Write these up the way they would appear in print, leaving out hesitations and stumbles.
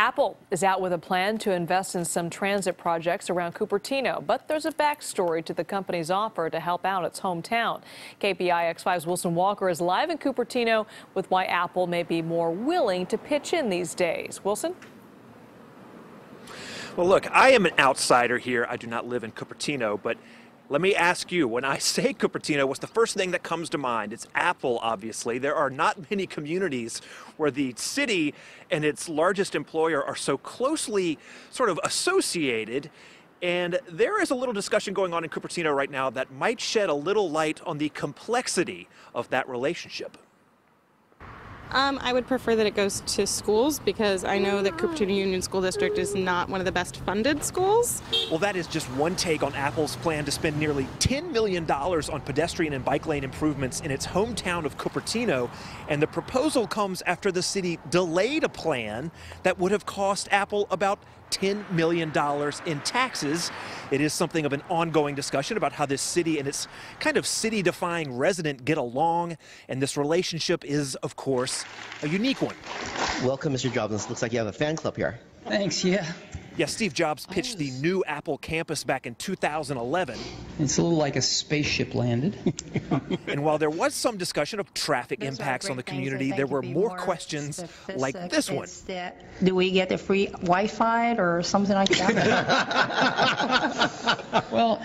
Apple is out with a plan to invest in some transit projects around Cupertino, but there's a backstory to the company's offer to help out its hometown. KPIX 5's Wilson Walker is live in Cupertino with why Apple may be more willing to pitch in these days. Wilson? Well, look, I am an outsider here. I do not live in Cupertino, but let me ask you, when I say Cupertino, what's the first thing that comes to mind? It's Apple, obviously. There are not many communities where the city and its largest employer are so closely sort of associated. And there is a little discussion going on in Cupertino right now that might shed a little light on the complexity of that relationship. I would prefer that it goes to schools because I know that Cupertino Union School District is not one of the best funded schools. Well, that is just one take on Apple's plan to spend nearly $10 million on pedestrian and bike lane improvements in its hometown of Cupertino. And the proposal comes after the city delayed a plan that would have cost Apple about $10 million in taxes. It is something of an ongoing discussion about how this city and its kind of city-defying resident get along, and this relationship is, of course, a unique one. Welcome, Mr. Jobs. Looks like you have a fan club here. Thanks, yeah. Yeah, Steve Jobs pitched the new Apple campus back in 2011. It's a little like a spaceship landed. And while there was some discussion of traffic impacts on the community, there were more questions like this one. Do we get the free Wi-Fi or something like that? Well,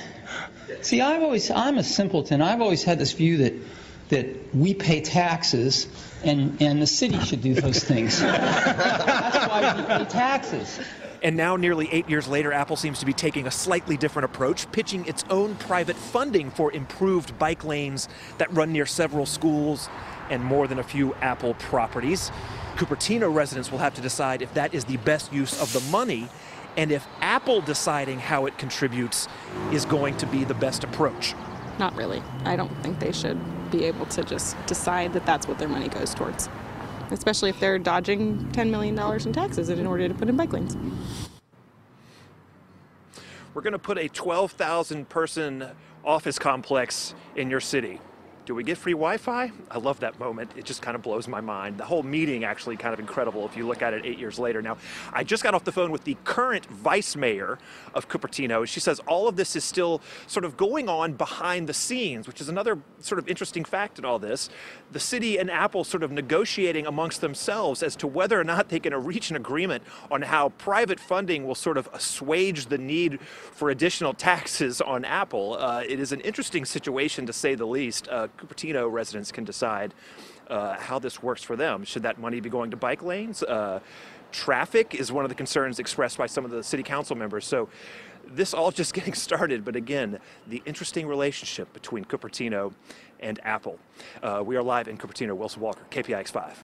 see, I'm a simpleton. I've always had this view that we pay taxes and the city should do those things. That's why we pay taxes. And now, nearly 8 years later, Apple seems to be taking a slightly different approach, pitching its own private funding for improved bike lanes that run near several schools and more than a few Apple properties. Cupertino residents will have to decide if that is the best use of the money and if Apple deciding how it contributes is going to be the best approach. Not really. I don't think they should be able to just decide that that's what their money goes towards, especially if they're dodging $10 million in taxes in order to put in bike lanes. We're going to put a 12,000 person office complex in your city. Do we get free Wi-Fi? I love that moment. It just kind of blows my mind. The whole meeting actually kind of incredible if you look at it 8 years later. Now, I just got off the phone with the current vice mayor of Cupertino. She says all of this is still sort of going on behind the scenes, which is another sort of interesting fact in all this. The city and Apple sort of negotiating amongst themselves as to whether or not they can reach an agreement on how private funding will sort of assuage the need for additional taxes on Apple. It is an interesting situation, to say the least. Cupertino residents can decide how this works for them. Should that money be going to bike lanes? Traffic is one of the concerns expressed by some of the city council members. So this all just getting started, but again, the interesting relationship between Cupertino and Apple. We are live in Cupertino. Wilson Walker, KPIX 5.